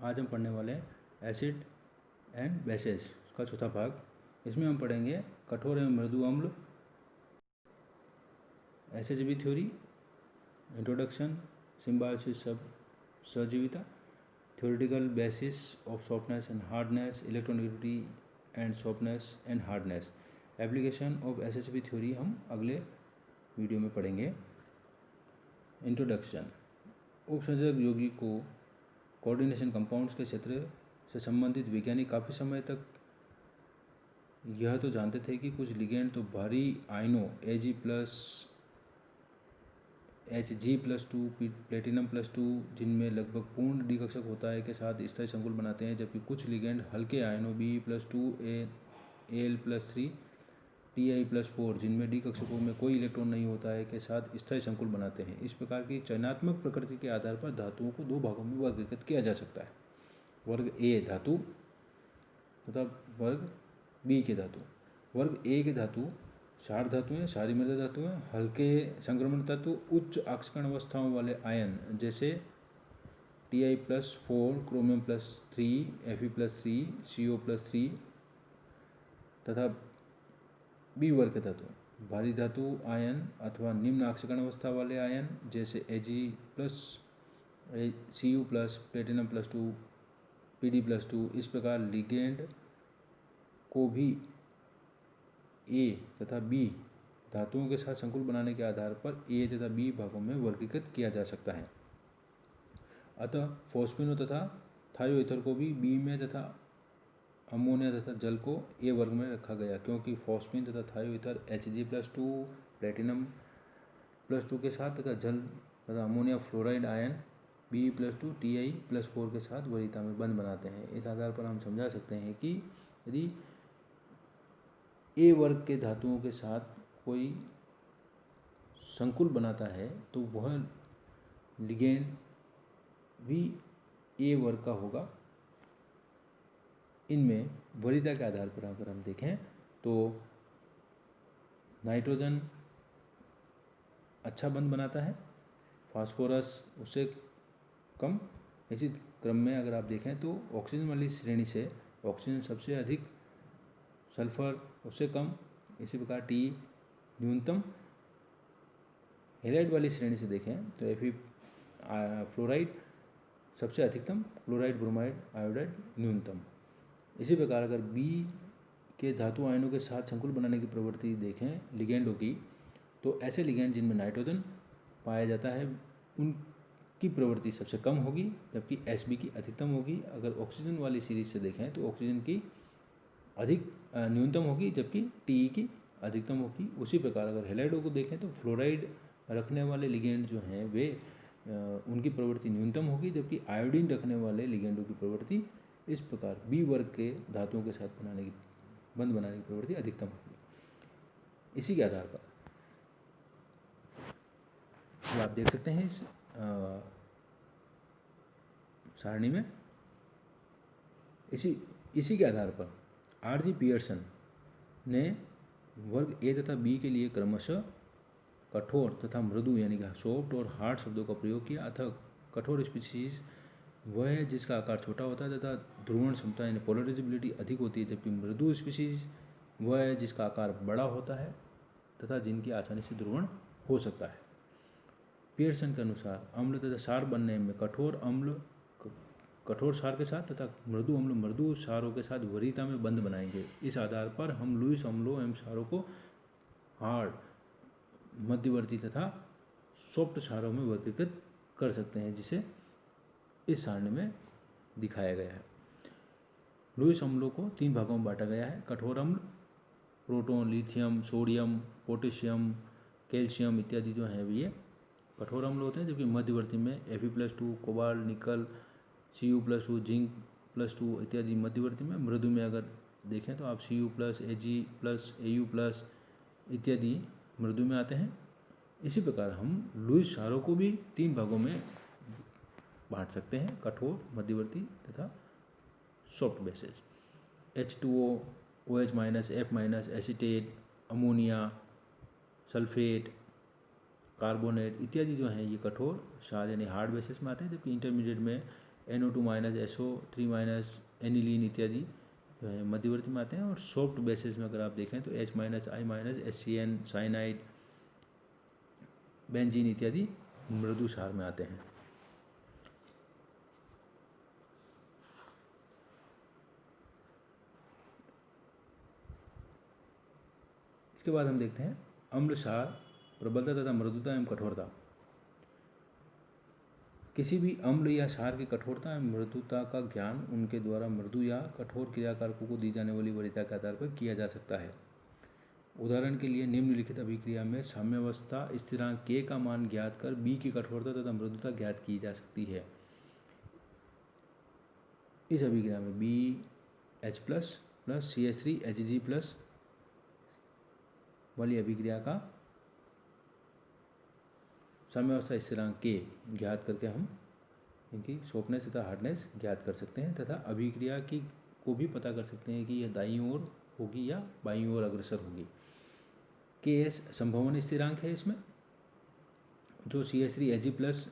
आज हम पढ़ने वाले हैं एसिड एंड बेसेस का चौथा भाग। इसमें हम पढ़ेंगे कठोर एवं मृदु अम्ल, SHB theory, introduction, symbiosis of सजीविता, theoretical basis of softness and hardness, electronegativity and softness and hardness, application of SHB theory हम अगले वीडियो में पढ़ेंगे। इंट्रोडक्शन। उपसर्जक यौगिक को कोऑर्डिनेशन कंपाउंड्स के क्षेत्र से संबंधित वैज्ञानिक काफ़ी समय तक यह तो जानते थे कि कुछ लिगेंड तो भारी आयनों Hg+2 प्लेटिनम+2 जिनमें लगभग पूर्ण डी कक्षक होता है के साथ स्थायी संकुल बनाते हैं, जबकि कुछ लिगेंड हल्के आयनों Be+2 Al+3 Ti+4 जिनमें डी कक्षकों में कोई इलेक्ट्रॉन नहीं होता है के साथ स्थायी संकुल बनाते हैं। इस प्रकार की चयनात्मक प्रकृति के आधार पर धातुओं को दो भागों में वर्गीकृत किया जा सकता है, वर्ग ए धातु तथा वर्ग बी के धातु। वर्ग ए के धातु क्षार धातुएं, क्षारीय मृदा धातुएं, हल्के संक्रमण तत्व, उच्च आक्षेपण अवस्थाओं वाले आयन जैसे Ti+4, क्रोमियम+3, Fe+3, CO+3 तथा बी वर्ग के धातु भारी धातु आयन अथवा निम्न आक्षेपण अवस्था वाले आयन जैसे Ag+, Cu+, प्लेटिनम+2, Pd+2। इस प्रकार लिगेंड को भी ए तथा बी धातुओं के साथ संकुल बनाने के आधार पर ए तथा बी भागों में वर्गीकृत किया जा सकता है। अतः फॉस्फेनों तथा थायोईथर को भी बी में तथा अमोनिया तथा जल को ए वर्ग में रखा गया, क्योंकि फॉस्फेन तथा थायोईथर Hg+2 प्लेटिनम+2 के साथ तथा जल तथा ammonia fluoride ion Be+2 Ti+4 के साथ वरीयता में बंध बनाते हैं। इस आधार पर हम समझा सकते हैं कि यदि ए वर्ग के धातुओं के साथ कोई संकुल बनाता है तो वह लिगेंड भी ए वर्ग का होगा। इनमें वरीयता के आधार पर अगर हम देखें तो नाइट्रोजन अच्छा बंध बनाता है, फास्फोरस उससे कम। इसी क्रम में अगर आप देखें तो ऑक्सीजन वाली श्रेणी से ऑक्सीजन सबसे अधिक, सल्फर उससे कम, इसी प्रकार टी न्यूनतम। हेलाइड वाली श्रेणी से देखें तो Fe फ्लोराइड सबसे अधिकतम, क्लोराइड, ब्रोमाइड, आयोडाइड न्यूनतम। इसी प्रकार अगर बी के धातु आयनों के साथ संकुल बनाने की प्रवृत्ति देखें लिगेंडों की, तो ऐसे लिगेंड जिनमें नाइट्रोजन पाया जाता है उनकी प्रवृत्ति सबसे कम होगी, जबकि Sb की अधिकतम होगी। अगर ऑक्सीजन वाली सीरीज से देखें तो ऑक्सीजन की अधिक न्यूनतम होगी, जबकि टी की अधिकतम होगी। उसी प्रकार अगर हेलाइडों को देखें तो फ्लोराइड रखने वाले लिगेंड जो हैं वे उनकी प्रवृत्ति न्यूनतम होगी, जबकि आयोडीन रखने वाले लिगेंडों की प्रवृत्ति इस प्रकार बी वर्ग के धातुओं के साथ बंध बनाने की प्रवृत्ति अधिकतम होगी। इसी के आधार पर आप देख सकते हैं इस सारणी में, इसी के आधार पर R.G. पियर्सन ने वर्ग ए तथा बी के लिए क्रमशः कठोर तथा मृदु यानी कि सॉफ्ट और हार्ड शब्दों का प्रयोग किया। अतः कठोर स्पीशीज वह है जिसका आकार छोटा होता है तथा ध्रुवण क्षमता यानी पोलराइजेबिलिटी अधिक होती है, जबकि मृदु स्पीशीज वह है जिसका आकार बड़ा होता है तथा जिनकी आसानी से ध्रुवण हो सकता है। पियर्सन के अनुसार अम्ल तथा क्षार बनने में कठोर अम्ल कठोर क्षार के साथ तथा मृदु अम्ल मृदु क्षारों के साथ वरीयता में बंध बनाएंगे। इस आधार पर हम लुईस अम्लों एवं क्षारों को हार्ड, मध्यवर्ती तथा सॉफ्ट क्षारों में वर्गीकृत कर सकते हैं, जिसे इस सारणी में दिखाया गया है। लुईस अम्लों को 3 भागों में बांटा गया है। कठोर अम्ल proton, lithium, sodium, potassium, calcium इत्यादि जो हैं ये कठोर अम्ल होते हैं, जबकि मध्यवर्ती में Fe+2 कोबाल्ट, निकल, Cu+2 जिंक+2 इत्यादि मध्यवर्ती में। मृदु में अगर देखें तो आप Cu+, Ag+, Au+ इत्यादि मृदु में आते हैं। इसी प्रकार हम लुईस क्षारों को भी 3 भागों में बांट सकते हैं, कठोर, मध्यवर्ती तथा soft bases. H2O, OH-, F-, acetate, ammonia, sulphate, carbonate इत्यादि जो हैं ये कठोर क्षार यानी हार्ड बेसिस में आते हैं, जबकि इंटरमीडिएट में NO2 minus SO3 minus aniline इत्यादि जो है मध्यवर्ती में आते हैं। और सॉफ्ट बेसिस में अगर आप देखें तो H minus I minus SCN cyanide benzene इत्यादि मृदु क्षार में आते हैं। इसके बाद हम देखते हैं अम्ल क्षार प्रबलता तथा मृदुता एवं कठोरता। किसी भी अम्ल या क्षार की कठोरता एवं मृदुता का ज्ञान उनके द्वारा मृदु या कठोर क्रियाकारकों को दी जाने वाली वरीयता के आधार पर किया जा सकता है। उदाहरण के लिए निम्नलिखित अभिक्रिया में साम्यावस्था स्थिरांक K का मान ज्ञात कर B की कठोरता तथा मृदुता ज्ञात की जा सकती है। इस अभिक्रिया में BH प्लस CH3Hg+ वाली अभिक्रिया का साम्यावस्था स्थिरांक K ज्ञात करके हम इनकी सॉफ्टनेस तथा हार्डनेस ज्ञात कर सकते हैं तथा अभिक्रिया की को भी पता कर सकते हैं कि यह दाईं ओर होगी या बाईं ओर अग्रसर होगी। Ks संभवन स्थिरांक है इसमें, जो CH3Hg+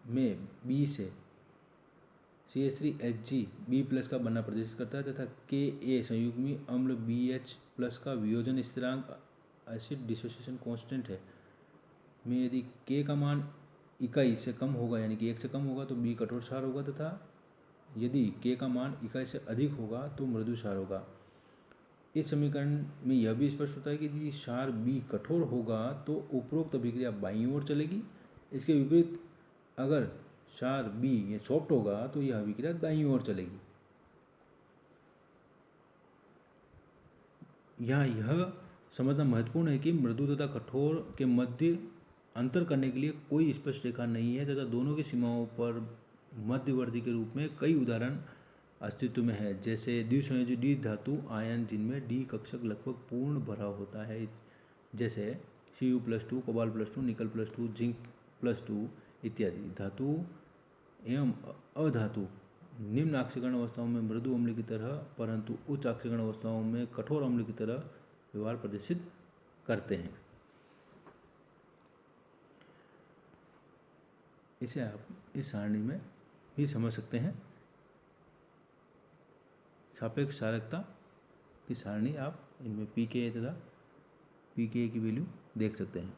में B से CH3Hg B+ का बनना प्रदर्शित करता है तथा Ka संयुग्मी अम्ल BH+ का वियोजन स्थिरांक एसिड डिसोसिएशन कांस्टेंट है में यदि K का मान इकाई से कम होगा यानी कि 1 से कम होगा तो B कठोर क्षार होगा तथा यदि K का मान इकाई से अधिक होगा तो मृदु क्षार होगा। इस समीकरण में यह भी स्पष्ट होता है कि यदि क्षार B कठोर होगा तो उपरोक्त अभिक्रिया बाईं ओर चलेगी। इसके विपरीत अगर क्षार B ये सॉफ्ट होगा तो यह अभिक्रिया दाईं ओर चलेगी। यहाँ यह समझना महत्वपूर्ण है कि मृदु तथा कठोर के मध्य अंतर करने के लिए कोई स्पष्ट रेखा नहीं है तथा दोनों की सीमाओं पर मध्यवर्ती के रूप में कई उदाहरण अस्तित्व में है, जैसे द्विसंयोजी डी धातु आयन जिनमें डी कक्षक लगभग पूर्ण भरा होता है, जैसे Cu+2 कोबाल्ट+2 निकल+2 जिंक+2 इत्यादि। धातु एवं अधातु निम्न ऑक्सीकरण अवस्थाओं में मृदु अम्ल की तरह परंतु उच्च ऑक्सीकरण अवस्थाओं में कठोर अम्ल की तरह व्यवहार प्रदर्शित करते हैं। इसे आप इस सारणी में भी समझ सकते हैं। सापेक्ष क्षारकता की सारणी आप इनमें pKa तथा pKa की वैल्यू देख सकते हैं।